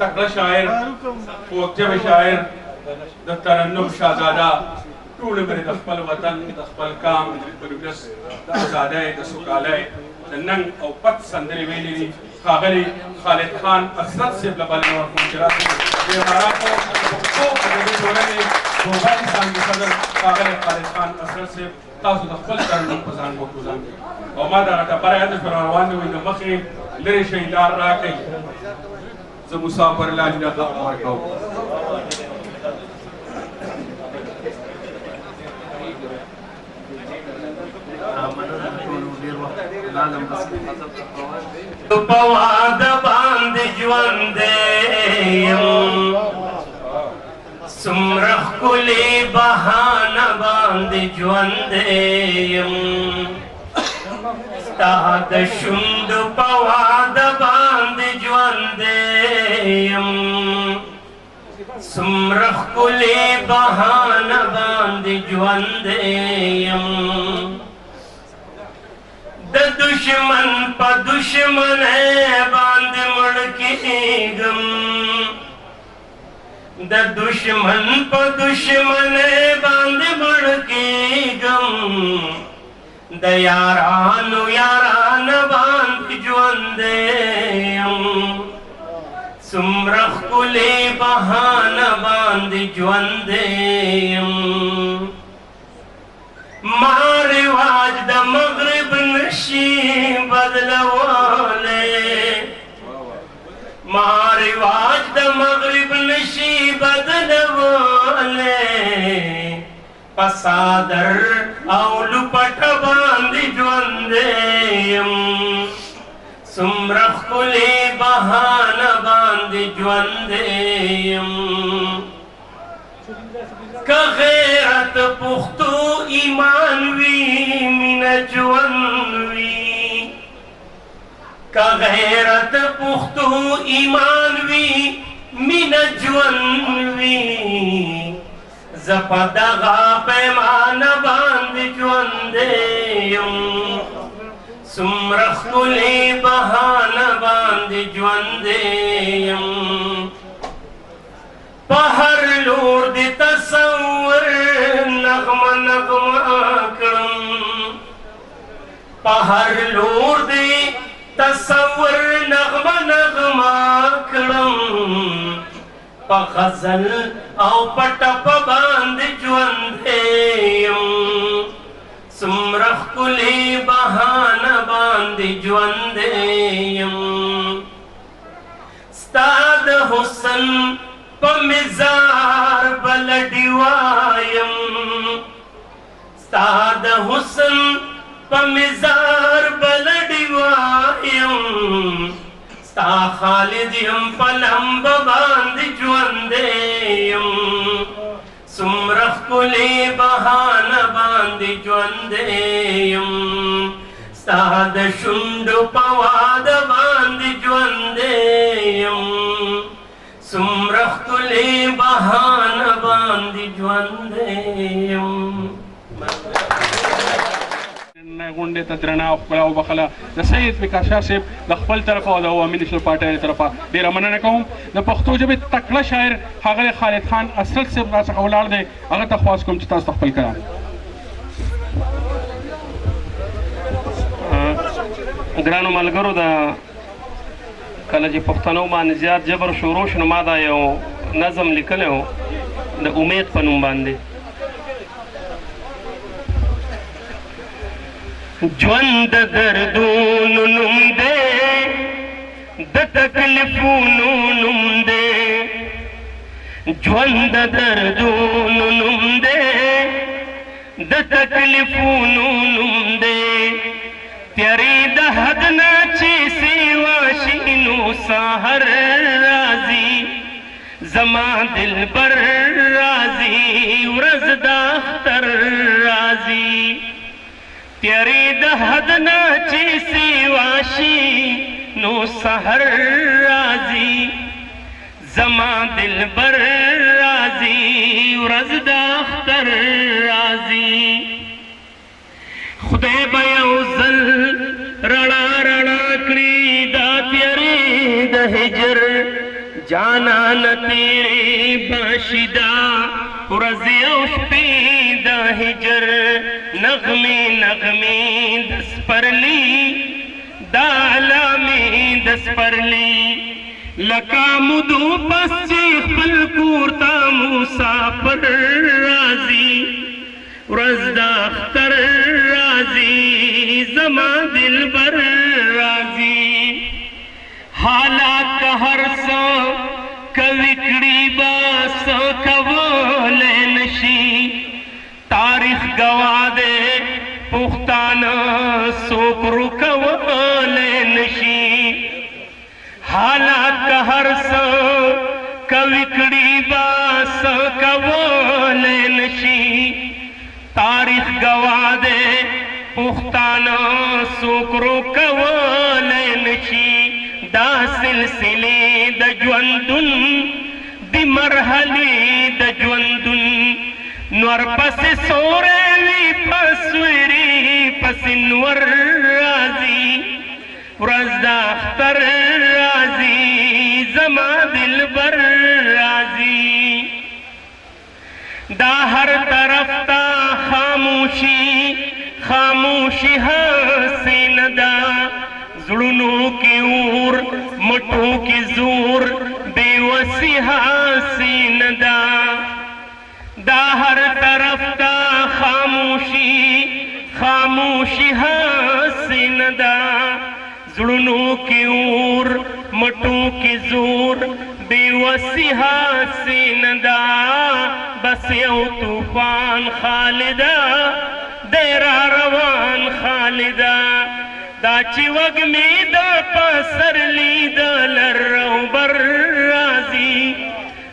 तकड़ा शायर पोक्जब शायर द तरन्नुम शाहजादा टूल मेरे दखपल वतन दखपल काम पुरगस आजादा द सुकाले नंग और पत संदरी वेली खागली खालिद खान असरत से लबल और कुचरा ये हमारा को अदबी जोड़े में गोबाई सांग सदर खागली खालिद खान असरत से तासु दखपल तरन्नुम पसान को गुजान और मादा रटा बरायत फरवान में द मखी लिरे शैलार राके ज मुसाफिर लाज न मारको पवाद बांध ज्वंदे सुमरख कुली बहाना बांध ज्वंदे ताद शुंद पवाद बांध ज्वंदे सुमरख कुली बहाना बांध ज्वंदे द दुश्मन प दुश्मन बांध मुड़की गम द दुश्मन प दुश्मन बांध मुड़की गम द यारान यारान बांध ज्वंदे सुमरख कुली बहान बांध ज्वंदे मारिवाज द मगरिब नशी बदलवाले मारिवाज द मगरिब नशी बदलवाले पसादर औलु पट बांध ज्वंदे सुमरख कुली बहान बांध ज्वंदे कगैरत पुख्तू ईमानवी मिन जुवनवी कगैरत पुख्तू ईमानवी मिन जुवनवी जपदगा पैमान बांध ज्वंदे सुमरख कुली बहान बांध ज्वंदे पहर लूर दी तसव्वुर नगमा नगमा करम पहर लूर दी तसव्वुर नगमा नगमा करम पगज़ल औ पटप बांध ज्वंदे सुमरख कुली बहान बांध ज्वंदे स्ताद हुसन पमिजार बलडिवायम स्ताद हुसन पमिजार बलडिवायम स्ता खालिदियम पलंब बांध ज्वंदेयम सुमरख कुली बहान बांध ज्वंदेयम स्ताद शुंड पवाद बांध ज्वंदेयम सुमरख कुली बहान बांध ज्वंदेयम गुंडे तद्रना बड़ा बखला द सैयद विकास से द खपल तरफ او د عوامي نشل پارټي طرفه ډیر مننه کوم د پښتو ژبې تکړه شاعر هغه خالد خان اصل سے راڅخه ولاړ دی هغه ته خواست کوم چې تاسو خپل کړه ګرانو ملګرو دا کله چې پښتنو باندې زیات جبر شروع شنو ما دا یو نظم لیکلو د امید په نوم باندې ژوند دردونو نوم دی د تکلیفونو نوم دی ژوند دردونو نوم دی د تکلیفونو نوم دی تیارې د حد نه چې سیوا شي نو سحر راځي زما دلبر راځي ورځ د اختر راځي تیارې د حد نه چې سیوا شي نو سحر راځي زما دلبر راځي ورځ د اختر راځي خدای به یو ځل رڼا رڼا کړي دا تیارې د هجر जाना न तेरे बाशिदा रज़िया शपीदा हिजर नगमे नगमे दस परली दाला में दस परली लका मुदो पस्चे खल कूरता मुसाफर राजी रज़दा अख्तर राजी जमा दिल बर राजी हालात का हर सो कविकड़ी बास कवोले नशी तारीख गवा दे पुख्ताना सोकरु कवोले नशी हालात का हर सो कविकड़ी बास कवोले नशी तारीख गवा दे पुख्ताना सोकरु कवोले नशी दा सिलसिले द ज्वंदुन दी मरहले द ज्वंदुन नवर पस सोरेवी पसवेरी पसिनवर राजी रज़दा अख्तर राजी जमा दिल बर राजी दा हर तरफ ता खामोशी खामोशी हसीन दा जुड़नों की ओर मटों की जोर बेवसी हसीन दा दा हर तरफ ता खामोशी खामोशी हसीन दा जुड़नों की ओर मटों की जोर बेवसी हसीन दा बस यो तूफान खालिदा देरा रवान खालिदा दाची वग में दा पसरली दलरो बर राजी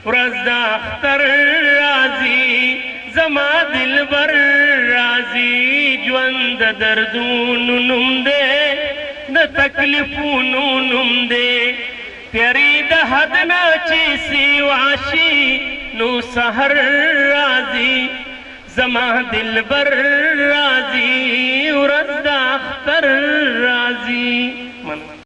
रज़दा अख्तर राजी जमा दिल बर राजी ज्वंद दर्दून नुम दे न तकलीफून नुम दे प्यारी द हद नाची सिवाशी नो सहर राजी जमा दिल बर राजी रज़दा अख्तर राजी।